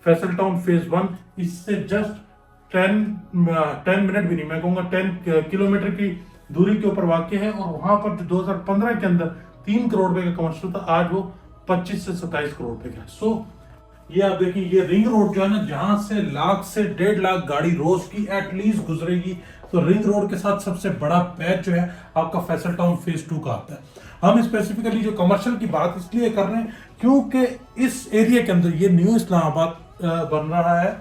Faisal town phase 1 इससे just 10 minute भी नहीं, मैं कहूंगा 10 किलोमीटर की दूरी के ऊपर वाक़ है। और वहां पर जो 2015 के अंदर 3 करोड़ रुपए का कमर्शियल था, आज वो 25 से 27 करोड़ रुपए का। सो ये आप देखिए, ये रिंग रोड जो है ना, जहां से लाख से 1.5 लाख गाड़ी रोज की एटलीस्ट गुजरेगी, तो रिंग रोड के साथ सबसे बड़ा पैच जो है आपका फैसल टाउन फेज 2 का आता है। हम स्पेसिफिकली जो कमर्शियल की बात इसलिए कर रहे हैं क्योंकि इस एरिया के अंदर ये न्यू इस्लामाबाद बन रहा है।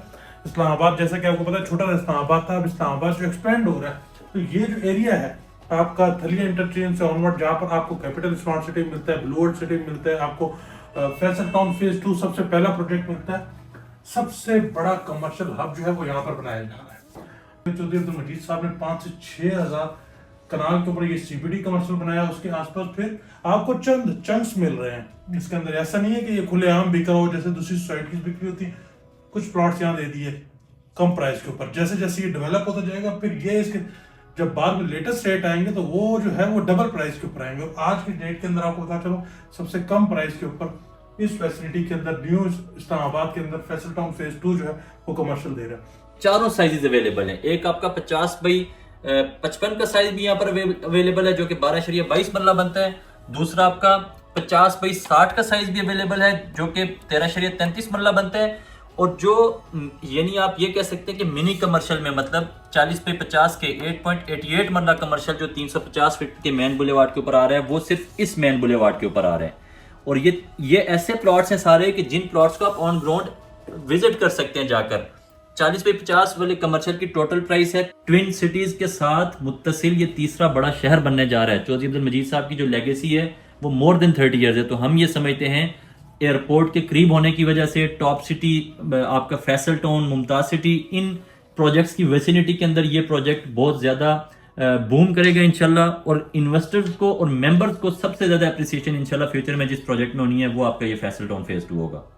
इस्लामाबाद जैसा कि आपको पता है छोटा इस्लामाबाद था, अब इस्लामाबाद जो एक्सपेंड हो रहा है, तो ये जो एरिया है आपका थलिया इंटरचेंज से ऑनवर्ड, जहां पर आपको कैपिटल स्मार्ट सिटी मिलता है, ब्लू वर्ल्ड सिटी मिलता है, आपको फैसल टाउन फेज 2 सबसे पहला प्रोजेक्ट मिलता है, सबसे बड़ा कमर्शियल हब जो है वो यहाँ पर बनाया जा रहा है। चौधरी अब्दुल मजीद साहब ने 5 से 6 हजार कनाल के ऊपर ये सीबीडी कमर्शियल बनाया, उसके आसपास फिर आपको चंद चंक्स मिल रहे हैं इसके अंदर। ऐसा नहीं है कि ये खुलेआम बिका हो जैसे दूसरी सोसाइटीज बिक्री होती है। कुछ प्लॉट्स यहाँ दे दिए कम प्राइस के ऊपर, जैसे जैसे ये डेवलप होता जाएगा फिर ये इसके जब बाद में लेटेस्ट रेट आएंगे तो वो जो है वो डबल प्राइस के ऊपर आएंगे। और आज की डेट के अंदर आपको पता चलो सबसे कम प्राइस के ऊपर इस फैसिलिटी के अंदर न्यू इस्लामाबाद के अंदर फैसल टाउन फेज 2 जो है वो कमर्शियल दे रहा है। चारों साइजेस अवेलेबल हैं। एक आपका 50 बाई 55 का साइज भी यहाँ पर अवेलेबल है जो कि 12.22 मरला बनता है। दूसरा आपका 50 बाई 60 का साइज भी अवेलेबल है जो कि 13.33 मरला बनता है। और जो यानी आप ये कह सकते हैं कि मिनी कमर्शियल में मतलब 40 बाई 50 के 8.88 मरला कमर्शियल जो 350 फीट के मेन बुलेवार्ड के ऊपर आ रहा है वो सिर्फ इस मेन बुलेवार्ड के ऊपर आ रहा है। और ये ऐसे प्लॉट्स हैं सारे कि जिन प्लॉट्स को आप ऑन ग्राउंड विजिट कर सकते हैं जाकर। 40 बाई 50 वाले कमर्शियल की टोटल प्राइस है। ट्विन सिटीज के साथ मुत्तसिल ये तीसरा बड़ा शहर बनने जा रहा है। चौधरी अब्दुल मजीद साहब की जो लेगेसी है वो मोर देन 30 ईयर्स है। तो हम ये समझते हैं एयरपोर्ट के करीब होने की वजह से टॉप सिटी आपका फैसल टाउन, मुमताज सिटी, इन प्रोजेक्ट्स की वेसिनिटी के अंदर ये प्रोजेक्ट बहुत ज्यादा बूम करेगा इंशाल्लाह। और इन्वेस्टर्स को और मेंबर्स को सबसे ज्यादा अप्रिसिएशन इंशाल्लाह फ्यूचर में जिस प्रोजेक्ट में होनी है वो आपका ये फैसल टाउन फेज 2 होगा।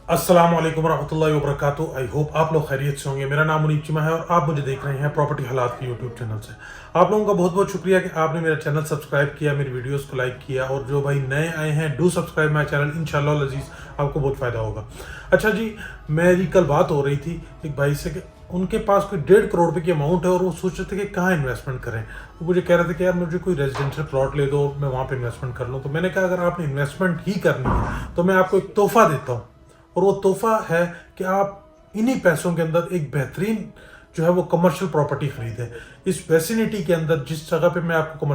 अस्सलाम वालेकुम रहमतुल्लाहि व बरकातुहू। आई होप आप लोग खैरियत से होंगे। मेरा नाम मुनीब चिमा है और आप मुझे देख रहे हैं प्रॉपर्टी हालात के यूट्यूब चैनल से। आप लोगों का बहुत बहुत शुक्रिया कि आपने मेरा चैनल सब्सक्राइब किया, मेरी वीडियोस को लाइक किया। और जो भाई नए आए हैं डू सब्सक्राइब माई चैनल, इंशाल्लाह अजीज आपको बहुत फ़ायदा होगा। अच्छा जी, मेरी कल बात हो रही थी एक भाई से कि उनके पास कोई 1.5 करोड़ रुपए की अमाउंट है और वो सोच रहे थे कि कहाँ इन्वेस्टमेंट करें। वो मुझे कह रहे थे कि यार मुझे कोई रेजिडेंशियल प्लॉट ले दो, मैं वहाँ पे इन्वेस्टमेंट कर लूँ। तो मैंने कहा अगर आपने इन्वेस्टमेंट ही करनी है तो मैं आपको एक तोहफा देता हूँ, और वो तोहफा है कि आप इन्हीं पैसों के अंदर एक बेहतरीन जो है वो कमर्शियल प्रॉपर्टी खरीदें। इस वेसिनिटी के अंदर जिस जगह पे मैं आपको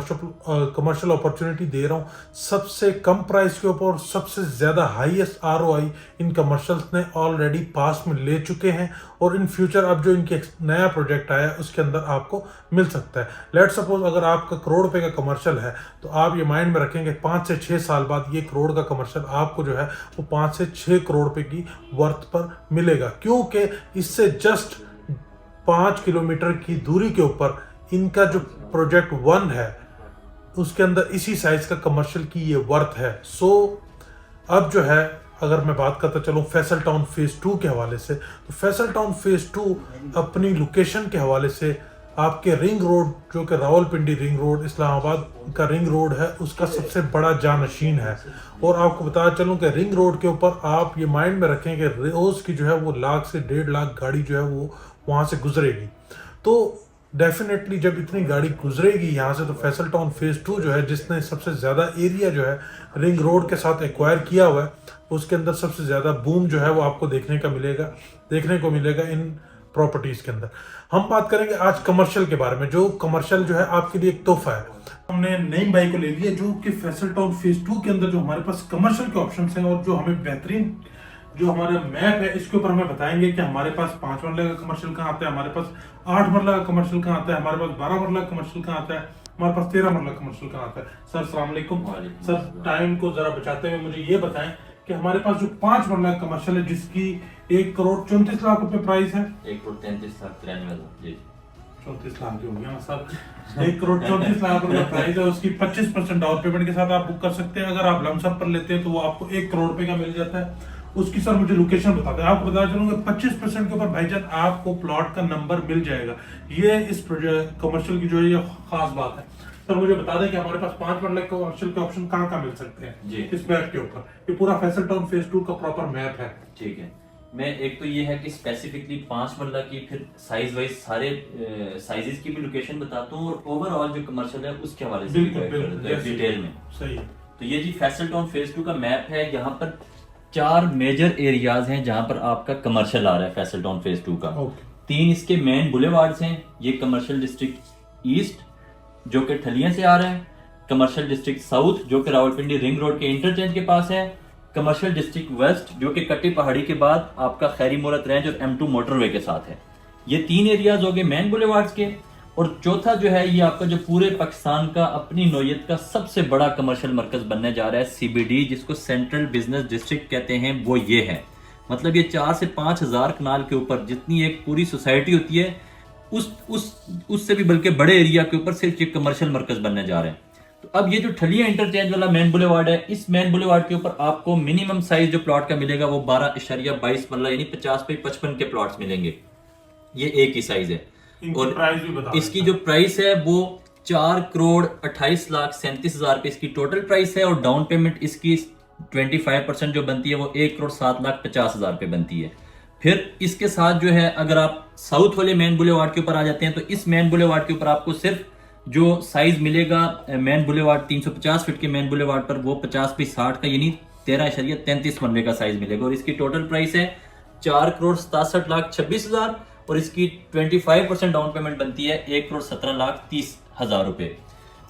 कमर्शियल अपॉर्चुनिटी दे रहा हूँ, सबसे कम प्राइस के ऊपर और सबसे ज़्यादा हाईएस्ट ROI इन कमर्शियल्स ने ऑलरेडी पास में ले चुके हैं। और इन फ्यूचर अब जो इनके नया प्रोजेक्ट आया है उसके अंदर आपको मिल सकता है। लेट सपोज अगर आपका करोड़ रुपए का कमर्शियल है तो आप ये माइंड में रखेंगे 5 से 6 साल बाद ये करोड़ का कमर्शियल आपको जो है वो 5 से 6 करोड़ रुपए की वर्थ पर मिलेगा, क्योंकि इससे जस्ट 5 किलोमीटर की दूरी के ऊपर इनका जो प्रोजेक्ट 1 है उसके अंदर इसी साइज का कमर्शियल की ये वर्थ है। सो अब जो है अगर मैं बात करता चलूँ फैसल टाउन फेज 2 के हवाले से, तो फैसल टाउन फेज 2 अपनी लोकेशन के हवाले से आपके रिंग रोड जो कि रावलपिंडी रिंग रोड, इस्लामाबाद का रिंग रोड है, उसका सबसे बड़ा जानशीन है। और आपको बता चलूँ कि रिंग रोड के ऊपर आप ये माइंड में रखें कि रोज़ की जो है वो लाख से 1.5 लाख गाड़ी जो है वो वहाँ से गुजरेगी। तो डेफिनेटली जब इतनी गाड़ी गुजरेगी यहाँ से, तो फैसल टाउन फेज 2 जो है जिसने सबसे ज़्यादा एरिया जो है रिंग रोड के साथ एक्वायर किया हुआ है, उसके अंदर सबसे ज़्यादा बूम जो है वो आपको देखने को मिलेगा इन प्रॉपर्टीज़ के अंदर। हम बात करेंगे आज कमर्शियल के बारे में, जो कमर्शियल जो है आपके लिए एक तोहफा है। हमने नईम भाई को ले लिया जो कि फैसल टाउन फेज 2 के अंदर जो हमारे पास कमर्शियल के ऑप्शन हैं और जो हमें बेहतरीन जो हमारा मैप है इसके ऊपर हमें बताएंगे कि हमारे पास 5 मरला का कमर्शियल कहाँ आता है, हमारे पास 8 मरला का कमर्शियल कहाँ आता है, हमारे पास 12 मरला का कमर्शियल कहाँ आता है, हमारे पास 13 मरला कमर्शियल कहाँ आता है। सर अस्सलाम वालेकुम। सर टाइम को जरा बचाते हुए मुझे ये बताएं कि हमारे पास जो 5 मरला कमर्शियल है जिसकी 1 करोड़ 34 लाख रुपए प्राइस है, 1 करोड़ 33 लाख 93 34 लाख की हो गया सब 1 करोड़ 34 लाख रुपए प्राइस है, उसकी 25% डाउन पेमेंट के साथ आप बुक कर सकते हैं। अगर आप लमसम पर लेते हैं तो वो आपको 1 करोड़ रुपए का मिल जाता है। उसकी सर मुझे लोकेशन बता दें। आपको बता चलूंगा 25% के ऊपर भाईजान आपको प्लॉट का नंबर मिल जाएगा। ये इस कमर्शियल की जो है ये खास बात है। सर मुझे बता दें कि हमारे पास 5 मरला कमर्शियल के ऑप्शन कहाँ कहाँ मिल सकते हैं जी। इस मैप के ऊपर? ये पूरा फैसल टाउन फेज 2 का प्रॉपर मैप है। ठीक है, मैं एक तो ये है कि स्पेसिफिकली 5 मरला की फिर साइज वाइज सारे साइजेस की भी लोकेशन बताता हूँ और ओवरऑल जो कमर्शियल है उसके हवाले से डिटेल में। सही है। तो ये जी फैसल टाउन फेज 2 का मैप है। यहाँ पर 4 मेजर एरियाज हैं जहां पर आपका कमर्शियल आ रहा है फैसल टाउन फेज 2 का। 3 इसके मेन बुलेवार्ड्स हैं। ये कमर्शियल डिस्ट्रिक्ट ईस्ट जो कि ठलियां से आ रहा है, कमर्शियल डिस्ट्रिक्ट साउथ जो कि रावलपिंडी रिंग रोड के इंटरचेंज के पास है, कमर्शियल डिस्ट्रिक्ट वेस्ट जो कि कट्टी पहाड़ी के बाद आपका खैरी मूरत रेंज और M2 मोटरवे के साथ है। ये 3 एरियाज हो गए मेन बुलेवार्ड्स के। और चौथा जो है ये आपका जो पूरे पाकिस्तान का अपनी नौयत का सबसे बड़ा कमर्शियल मरकज बनने जा रहा है, CBD, जिसको सेंट्रल बिजनेस डिस्ट्रिक्ट कहते हैं, वो ये है। मतलब ये 4 से 5 हज़ार कनाल के ऊपर जितनी एक पूरी सोसाइटी होती है उससे भी बल्कि बड़े एरिया के ऊपर सिर्फ ये कमर्शियल मरकज बनने जा रहे हैं। तो अब ये जो ठलिया इंटरचेंज वाला मेन बुलेवार्ड है, इस मेन बुलेवार्ड के ऊपर आपको मिनिमम साइज जो प्लॉट का मिलेगा वो 12.22 मरला यानी 50 बाई 55 के प्लॉट्स मिलेंगे। ये एक ही साइज है। और प्राइस भी बता इसकी जो प्राइस है वो 4,28,37,000 रुपए इसकी टोटल प्राइस है और डाउन पेमेंट इसकी 25% जो बनती है वो 1,07,50,000 रुपए बनती है। फिर इसके साथ जो है अगर आप साउथ वाले मेन बुलेवार्ड के ऊपर आ जाते हैं तो इस मेन बुलेवार्ड के ऊपर आपको सिर्फ जो साइज मिलेगा मेन बुलेवार्ड 350 फीट के मेन बुलेवार्ड पर वो 50 बाई 60 का यानी 13.33 मरले का साइज मिलेगा और इसकी टोटल प्राइस है 4,67,26,000 और इसकी 25% डाउन पेमेंट बनती है 1,17,30,000 रुपए।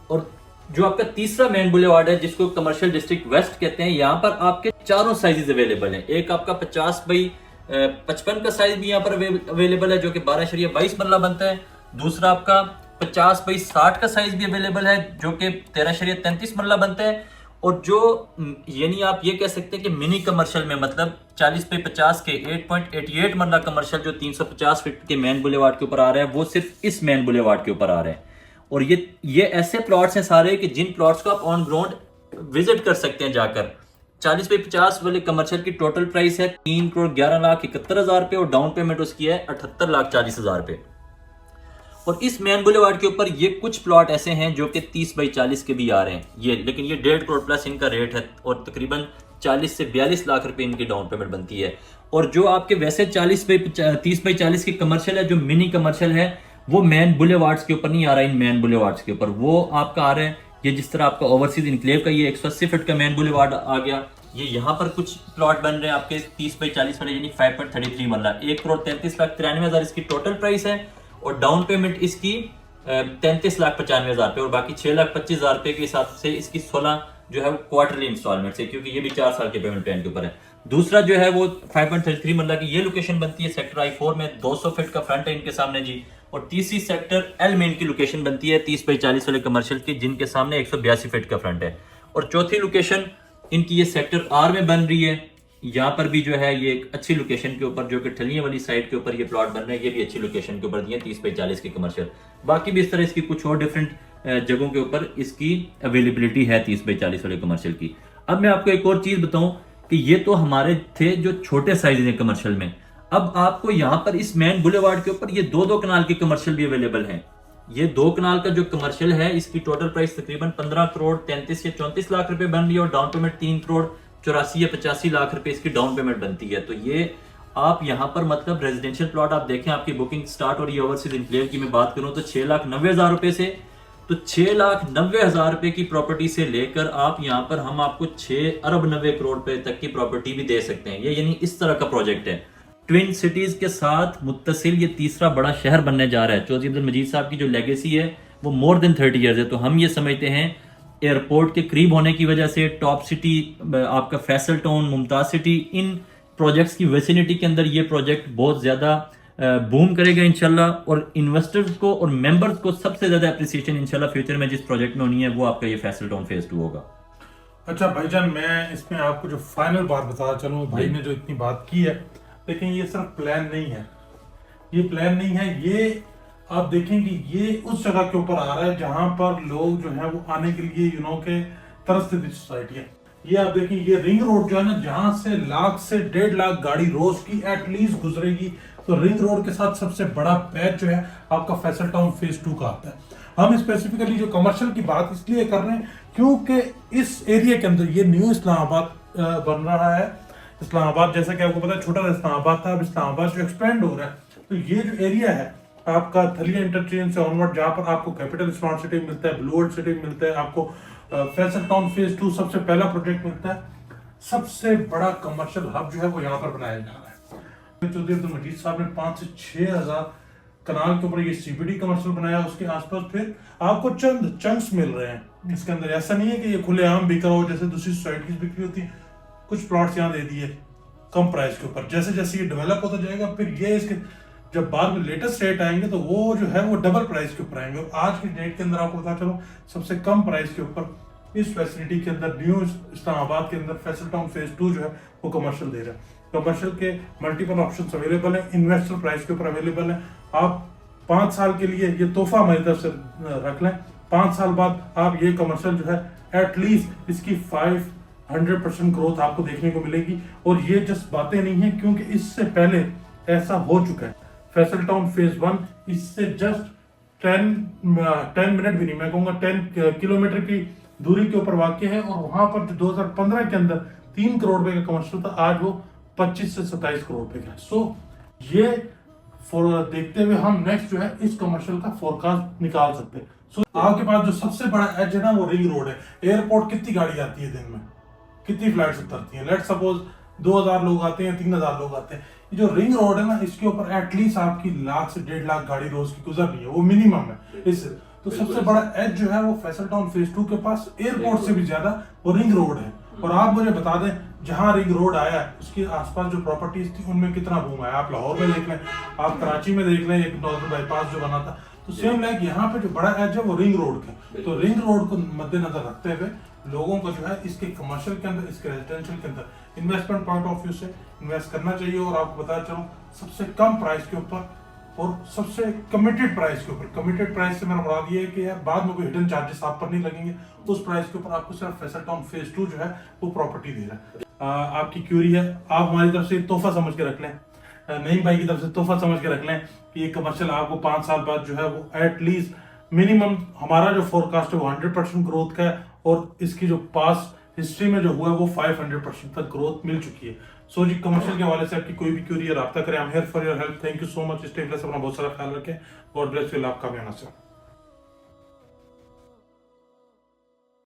और जो आपका तीसरा मेन बुलेवार्ड है जिसको कमर्शियल डिस्ट्रिक्ट वेस्ट कहते हैं, यहाँ पर आपके चारों साइजेस अवेलेबल हैं। एक आपका 50 बाई 55 का साइज भी यहाँ पर अवेलेबल है जो कि 12.22 मरला बनता है। दूसरा आपका 50 बाई 60 का साइज भी अवेलेबल है जो कि 13.33 मरला बनता है। और जो यानी आप ये कह सकते हैं कि मिनी कमर्शियल में मतलब 40 बाई 50 के 8.88 मरला कमर्शियल जो 350 फीट के मेन बुलेवार्ड के ऊपर आ रहा है वो सिर्फ इस मेन बुलेवार्ड के ऊपर आ रहे हैं। और ये ऐसे प्लॉट्स हैं सारे कि जिन प्लॉट्स को आप ऑन ग्राउंड विजिट कर सकते हैं जाकर। 40 बाई 50 वाले कमर्शियल की टोटल प्राइस है 3,11,71,000 रुपए और डाउन पेमेंट उसकी है 78,40,000 रुपए। और इस मेन बुलेवार्ड के ऊपर ये कुछ प्लॉट ऐसे हैं जो कि 30 बाई 40 के भी आ रहे हैं ये, लेकिन ये 1.5 करोड़ प्लस इनका रेट है और तकरीबन 40 से 42 लाख रुपए इनकी डाउन पेमेंट बनती है। और जो आपके वैसे 30 बाई 40 के कमर्शियल है जो मिनी कमर्शियल है वो मेन बुलेवार्ड्स के ऊपर नहीं आ रहा है। इन मेन बुलेवार्ड्स के ऊपर वो आपका आ रहा है ये जिस तरह आपका ओवरसीज इनक्लेव का ये 180 फीट का मेन बुलेवार्ड आ गया। ये यहाँ पर कुछ प्लॉट बन रहे हैं आपके 30 बाई 40 वाले यानी 5.33 मरला 1,33,93,000 इसकी टोटल प्राइस है और डाउन पेमेंट इसकी 33,95,000 रुपए और बाकी 6,25,000 रुपए के हिसाब से इसकी 16 जो है क्वार्टरली इंस्टॉलमेंट है क्योंकि ये भी 4 साल के पेमेंट प्लान के ऊपर है। दूसरा जो है वो 5.33 मरला की ये लोकेशन बनती है सेक्टर I4 में 200 फीट का फ्रंट है इनके सामने जी। और तीसरी सेक्टर L में इनकी लोकेशन बनती है 30 बाई 40 वाले कमर्शियल की जिनके सामने 182 फीट का फ्रंट है। और चौथी लोकेशन इनकी ये सेक्टर R में बन रही है। यहाँ पर भी जो है ये एक अच्छी लोकेशन के ऊपर जो कि ठलियां वाली साइड के ऊपर ये प्लॉट बन रहे हैं ये भी अच्छी लोकेशन के ऊपर दिए 30 बाई 40 के कमर्शियल। बाकी भी इस तरह इसकी कुछ और डिफरेंट जगहों के ऊपर इसकी अवेलेबिलिटी है 30 बाई 40 वाले कमर्शियल की। अब मैं आपको एक और चीज बताऊं कि ये तो हमारे थे जो छोटे साइज हैं कमर्शियल में। अब आपको यहाँ पर इस मेन बुलेवार्ड के ऊपर ये 2-2 कनाल के कमर्शियल भी अवेलेबल हैं। ये 2 कनाल का जो कमर्शियल है इसकी टोटल प्राइस तकरीबन 15 करोड़ 33 या 34 लाख रुपए बन रही है और डाउन पेमेंट 3 करोड़ 84 या 85 लाख रुपए इसकी डाउन पेमेंट बनती है। तो ये आप यहाँ पर मतलब रेजिडेंशियल प्लॉट आप देखें आपकी बुकिंग स्टार्ट हो रही है ओवरसीज इनक्लेव की मैं बात करूं तो 6,90,000 रुपए से, तो 6,90,000 रुपए की प्रॉपर्टी से लेकर आप यहाँ पर हम आपको 6 अरब 90 करोड़ रुपए तक की प्रॉपर्टी भी दे सकते हैं। ये यानी इस तरह का प्रोजेक्ट है। ट्विन सिटीज के साथ मुत्तसिल ये तीसरा बड़ा शहर बनने जा रहा है। चौधरी अब्दुल मजीद साहब की जो लेगेसी है वो मोर देन 30 ईयर्स है। तो हम ये समझते हैं एयरपोर्ट के करीब होने की वजह से टॉप सिटी आपका Faisal town Mumtaz city in projects की वेसिनिटी के अंदर ये प्रोजेक्ट बहुत ज्यादा बूम करेगा इंशाल्लाह। और इन्वेस्टर्स को और मेंबर्स को सबसे ज्यादा अप्रिसिएशन इंशाल्लाह फ्यूचर में जिस प्रोजेक्ट में होनी है वो आपका ये फैसल टाउन फेज 2 होगा। अच्छा भाईजान, मैं इसमें आपको जो फाइनल बात बताना चलूँ, भाई ने जो इतनी बात की है, लेकिन ये सिर्फ प्लान नहीं है, ये प्लान नहीं है, ये आप देखें कि ये उस जगह के ऊपर आ रहा है जहां पर लोग जो है वो आने के लिए के तरसती थी सोसाइटी है। ये आप देखें ये रिंग रोड जो है ना जहां से लाख से 1.5 लाख गाड़ी रोज की एटलीस्ट गुजरेगी। तो रिंग रोड के साथ सबसे बड़ा पैच जो है आपका फैसल टाउन फेज 2 का आता है। हम स्पेसिफिकली जो कमर्शियल की बात इसलिए कर रहे हैं क्योंकि इस एरिया के अंदर ये न्यू इस्लामाबाद बन रहा है। इस्लामाबाद जैसा कि आपको पता है छोटा इस्लामाबाद था, अब इस्लामाबाद जो एक्सपेंड हो रहा है, तो ये जो एरिया है आपका थलिया इंटरचेंज से ऑनवर्ड, जहाँ पर आपको कैपिटल स्मार्ट सिटी मिलता है, ब्लू वर्ल्ड सिटी मिलता है, आपको फैसल टाउन फेज 2 सबसे पहला प्रोजेक्ट मिलता है, सबसे बड़ा कमर्शियल हब जो है वो यहाँ पर बनाया जा रहा है। चौधरी अब्दुल मजीद साहब ने 5 से 6 हजार कनाल के ऊपर ये सीबीडी कमर्शियल बनाया, उसके आसपास फिर आपको चंद चंक्स मिल रहे हैं इसके अंदर। ऐसा नहीं है कि ये खुलेआम बिक रहा हो जैसे दूसरी सोसाइटीज बिक्री होती है। कुछ प्लॉट्स यहाँ दे दिए कम प्राइस के ऊपर, जैसे जैसे ये डेवलप होता जाएगा फिर ये इसके जब बाद में लेटेस्ट रेट आएंगे तो वो जो है वो डबल प्राइस के ऊपर आएंगे। और आज की डेट के अंदर आपको पता चलो सबसे कम प्राइस के ऊपर इस फैसिलिटी के अंदर न्यू इस्लामाबाद के अंदर फैसल टाउन फेज 2 जो है वो कमर्शियल दे रहा है। कमर्शियल के मल्टीपल ऑप्शंस अवेलेबल है, इन्वेस्टर प्राइस के ऊपर अवेलेबल है। आप 5 साल के लिए ये तोहफा हमारी तरफ से रख लें, 5 साल बाद आप ये कमर्शियल जो है एटलीस्ट इसकी 500% ग्रोथ आपको देखने को मिलेगी। और ये जस्ट बातें नहीं है क्योंकि इससे पहले ऐसा हो चुका है। फैसल टाउन फेज 1 इससे जस्ट 10 मिनट भी नहीं, मैं कहूंगा 10 किलोमीटर की दूरी के ऊपर वाक़ है। और वहां पर जो 2015 के अंदर 3 करोड़ रुपए का कमर्शियल था, आज वो 25 से 27 करोड़ रुपए का। सो ये देखते हुए हम नेक्स्ट जो है इस कमर्शियल का फोरकास्ट निकाल सकते हैं। सो आपके पास जो सबसे बड़ा एज है ना वो रिंग रोड है। एयरपोर्ट कितनी गाड़ी आती है दिन में, कितनी फ्लाइट्स उतरती हैं? लेट सपोज 2000 लोग आते हैं, 3000 लोग आते हैं। ये जो रिंग रोड है ना इसके ऊपर एटलीस्ट आपकी 1 से 1.5 लाख गाड़ी रोज की गुजर रही है, वो मिनिमम है। इससे तो सबसे बड़ा एज जो है वो फैसल टाउन फेज 2 के पास एयरपोर्ट से भी ज्यादा वो रिंग रोड है। और आप मुझे बता दें जहां रिंग रोड आया है उसके आसपास जो प्रॉपर्टीज थी उनमें कितना बूम आया। आप लाहौर में देख लें, आप कराची में देख लें, एक नॉर्दर्न बाईपास जो बना था, तो सेम लाइक यहाँ पे जो बड़ा एज है वो रिंग रोड का। तो रिंग रोड को मद्देनजर रखते हुए लोगों को जो है इसके कमर्शियल के अंदर, इसके रेजिडेंशियल के अंदर इन्वेस्टमेंट पॉइंट ऑफ व्यू से इन्वेस्ट करना चाहिए। और आपको बताया चलो सबसे कम प्राइस के ऊपर और सबसे कमिटेड प्राइस के ऊपर। कमिटेड प्राइस से मेरा मुराद ये है कि यार बाद में कोई हिडन चार्जेस आप पर नहीं लगेंगे, उस प्राइस के ऊपर आपको सिर्फ फैसल टाउन फेज 2 जो है वो प्रॉपर्टी दे रहा है। आपकी क्यूरी है, आप हमारी तरफ से तोहफा समझ के रख लें, नईम भाई की तरफ से तोहफा समझ के रख लें कि ये कमर्शियल आपको 5 साल बाद जो है वो एटलीस्ट मिनिमम हमारा जो फोरकास्ट है वो 100% ग्रोथ का है। और इसकी जो पास हिस्ट्री में जो हुआ है वो 500% तक ग्रोथ मिल चुकी है। सो जी कमर्शियल के हवाले से आपकी कोई भी क्यूरी है, रब्ता करें। I am here for your help. Thank you so much. Stay blessed, अपना बहुत सारा ख्याल रखें। God bless you. आपका भी आना।